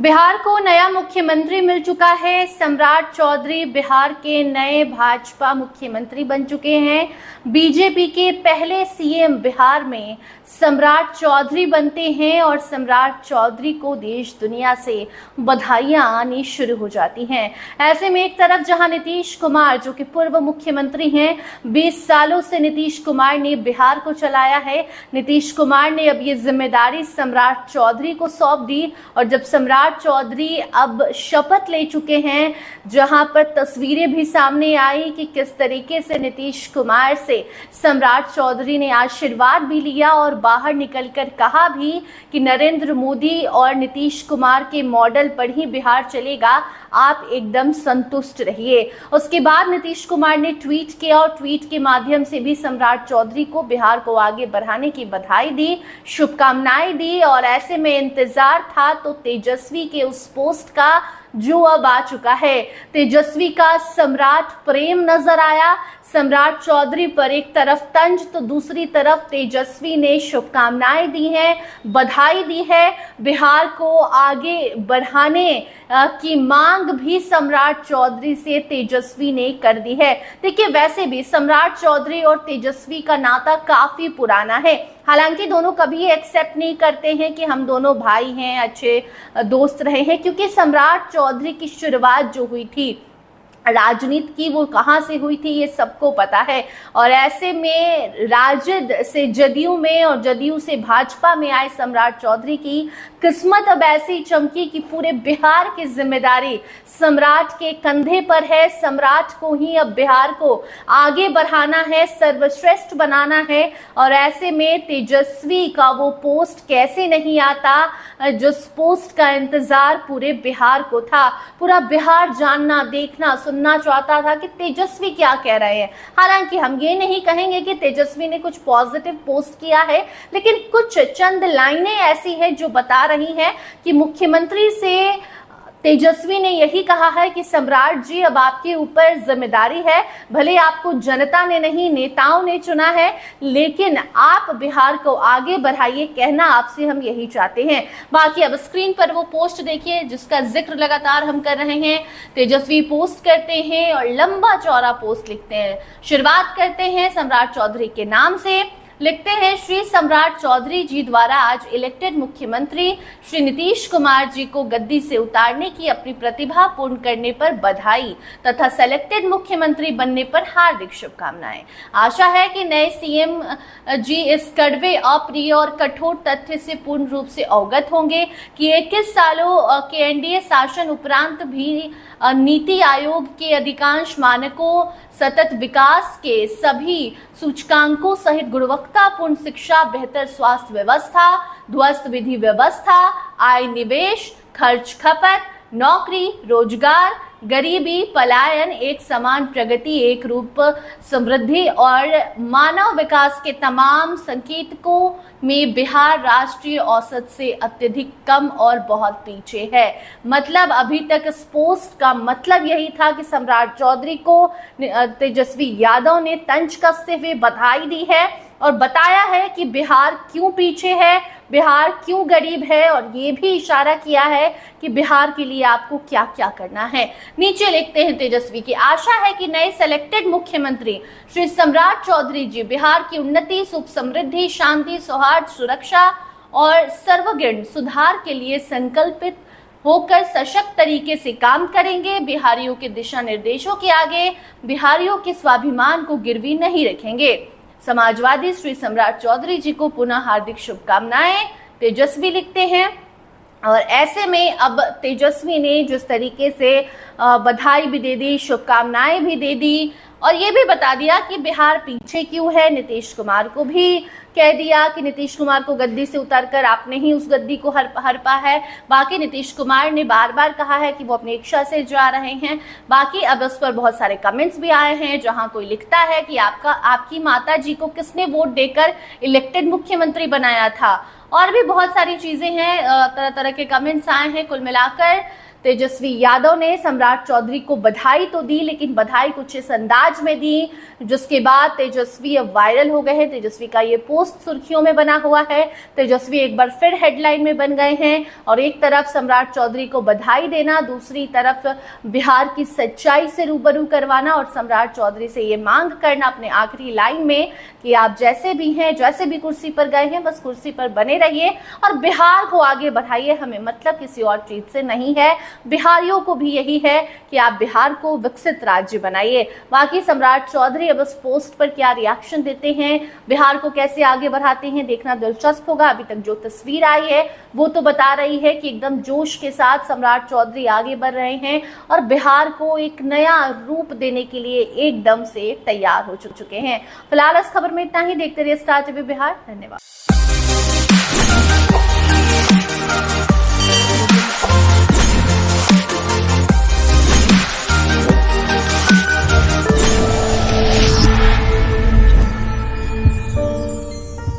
बिहार को नया मुख्यमंत्री मिल चुका है। सम्राट चौधरी बिहार के नए भाजपा मुख्यमंत्री बन चुके हैं। बीजेपी के पहले सीएम बिहार में सम्राट चौधरी बनते हैं और सम्राट चौधरी को देश दुनिया से बधाइयां आनी शुरू हो जाती हैं। ऐसे में एक तरफ जहां नीतीश कुमार जो कि पूर्व मुख्यमंत्री हैं, 20 सालों से नीतीश कुमार ने बिहार को चलाया है। नीतीश कुमार ने अब ये जिम्मेदारी सम्राट चौधरी को सौंप दी और जब सम्राट चौधरी अब शपथ ले चुके हैं, जहां पर तस्वीरें भी सामने आई कि किस तरीके से नीतीश कुमार से सम्राट चौधरी ने आशीर्वाद भी लिया और बाहर निकलकर कहा भी कि नरेंद्र मोदी और नीतीश कुमार के मॉडल पर ही बिहार चलेगा, आप एकदम संतुष्ट रहिए। उसके बाद नीतीश कुमार ने ट्वीट किया और ट्वीट के माध्यम से भी सम्राट चौधरी को बिहार को आगे बढ़ाने की बधाई दी, शुभकामनाएं दी। और ऐसे में इंतजार था तो तेजस्वी के उस पोस्ट का जो अब आ चुका है। तेजस्वी का सम्राट प्रेम नजर आया। सम्राट चौधरी पर एक तरफ तंज तो दूसरी तरफ तेजस्वी ने शुभकामनाएं दी हैं, बधाई दी है। बिहार को आगे बढ़ाने की मांग भी सम्राट चौधरी से तेजस्वी ने कर दी है। देखिए, वैसे भी सम्राट चौधरी और तेजस्वी का नाता काफी पुराना है। हालांकि दोनों कभी एक्सेप्ट नहीं करते हैं कि हम दोनों भाई हैं, अच्छे दोस्त रहे हैं, क्योंकि सम्राट चौधरी की शुरुआत जो हुई थी राजनीति की, वो कहाँ से हुई थी ये सबको पता है। और ऐसे में राजद से जदयू में और जदयू से भाजपा में आए सम्राट चौधरी की किस्मत अब ऐसी चमकी कि पूरे बिहार की जिम्मेदारी सम्राट के कंधे पर है। सम्राट को ही अब बिहार को आगे बढ़ाना है, सर्वश्रेष्ठ बनाना है। और ऐसे में तेजस्वी का वो पोस्ट कैसे नहीं आता, जिस पोस्ट का इंतजार पूरे बिहार को था। पूरा बिहार जानना, देखना, सुनना चाहता था कि तेजस्वी क्या कह रहे हैं। हालांकि हम ये नहीं कहेंगे कि तेजस्वी ने कुछ पॉजिटिव पोस्ट किया है, लेकिन कुछ चंद लाइनें ऐसी हैं जो बता रही हैं कि मुख्यमंत्री से तेजस्वी ने यही कहा है कि सम्राट जी, अब आपके ऊपर जिम्मेदारी है। भले आपको जनता ने नहीं, नेताओं ने चुना है, लेकिन आप बिहार को आगे बढ़ाइए, कहना आपसे हम यही चाहते हैं। बाकी अब स्क्रीन पर वो पोस्ट देखिए जिसका जिक्र लगातार हम कर रहे हैं। तेजस्वी पोस्ट करते हैं और लंबा चौड़ा पोस्ट लिखते हैं। शुरुआत करते हैं सम्राट चौधरी के नाम से। लिखते हैं, श्री सम्राट चौधरी जी द्वारा आज इलेक्टेड मुख्यमंत्री श्री नीतीश कुमार जी को गद्दी से उतारने की अपनी प्रतिभा पूर्ण करने पर बधाई तथा सेलेक्टेड मुख्यमंत्री बनने पर हार्दिक शुभकामनाएं। आशा है कि नए सीएम जी इस कड़वे, अप्रिय और कठोर तथ्य से पूर्ण रूप से अवगत होंगे कि 21 सालों के एनडीए शासन उपरांत भी नीति आयोग के अधिकांश मानकों, सतत विकास के सभी सूचकांकों सहित गुणवत्तापूर्ण शिक्षा, बेहतर स्वास्थ्य व्यवस्था, ध्वस्त विधि व्यवस्था, आय निवेश, खर्च खपत, नौकरी, रोजगार, गरीबी, पलायन, एक समान प्रगति, एक रूप समृद्धि और मानव विकास के तमाम संकेतकों में बिहार राष्ट्रीय औसत से अत्यधिक कम और बहुत पीछे है। मतलब अभी तक इस पोस्ट का मतलब यही था कि सम्राट चौधरी को तेजस्वी यादव ने तंज कसते हुए बधाई दी है और बताया है कि बिहार क्यों पीछे है, बिहार क्यों गरीब है, और ये भी इशारा किया है कि बिहार के लिए आपको क्या क्या करना है। नीचे लिखते हैं तेजस्वी की आशा है कि नए सेलेक्टेड मुख्यमंत्री श्री सम्राट चौधरी जी बिहार की उन्नति, सुख समृद्धि, शांति, सौहार्द, सुरक्षा और सर्वगुण सुधार के लिए संकल्पित होकर सशक्त तरीके से काम करेंगे। बिहारियों के दिशा निर्देशों के आगे बिहारियों के स्वाभिमान को गिरवी नहीं रखेंगे। समाजवादी श्री सम्राट चौधरी जी को पुनः हार्दिक शुभकामनाएं, तेजस्वी लिखते हैं। और ऐसे में अब तेजस्वी ने जिस तरीके से बधाई भी दे दी, शुभकामनाएं भी दे दी और ये भी बता दिया कि बिहार पीछे क्यों है। नीतीश कुमार को भी कह दिया कि नीतीश कुमार को गद्दी से उतारकर आपने ही उस गद्दी को हड़पा है। बाकी नीतीश कुमार ने बार बार कहा है कि वो अपनी इच्छा से जा रहे हैं। बाकी अब इस पर बहुत सारे कमेंट्स भी आए हैं, जहां कोई लिखता है कि आपकी माता जी को किसने वोट देकर इलेक्टेड मुख्यमंत्री बनाया था। और भी बहुत सारी चीजें हैं, तरह तरह के कमेंट्स आए हैं। कुल मिलाकर तेजस्वी यादव ने सम्राट चौधरी को बधाई तो दी, लेकिन बधाई कुछ इस अंदाज में दी जिसके बाद तेजस्वी अब वायरल हो गए हैं। तेजस्वी का ये पोस्ट सुर्खियों में बना हुआ है। तेजस्वी एक बार फिर हेडलाइन में बन गए हैं और एक तरफ सम्राट चौधरी को बधाई देना, दूसरी तरफ बिहार की सच्चाई से रूबरू करवाना और सम्राट चौधरी से ये मांग करना अपने आखिरी लाइन में कि आप जैसे भी हैं, जैसे भी कुर्सी पर गए हैं, बस कुर्सी पर बने रहिए और बिहार को आगे बढ़ाइए। हमें मतलब किसी और चीज से नहीं है, बिहारियों को भी यही है कि आप बिहार को विकसित राज्य बनाइए। बाकी सम्राट चौधरी अब इस पोस्ट पर क्या रिएक्शन देते हैं, बिहार को कैसे आगे बढ़ाते हैं, देखना दिलचस्प होगा। अभी तक जो तस्वीर आई है वो तो बता रही है कि एकदम जोश के साथ सम्राट चौधरी आगे बढ़ रहे हैं और बिहार को एक नया रूप देने के लिए एकदम से तैयार हो चुके हैं। फिलहाल इस खबर में इतना ही। देखते रहिए स्टार टीवी बिहार। धन्यवाद।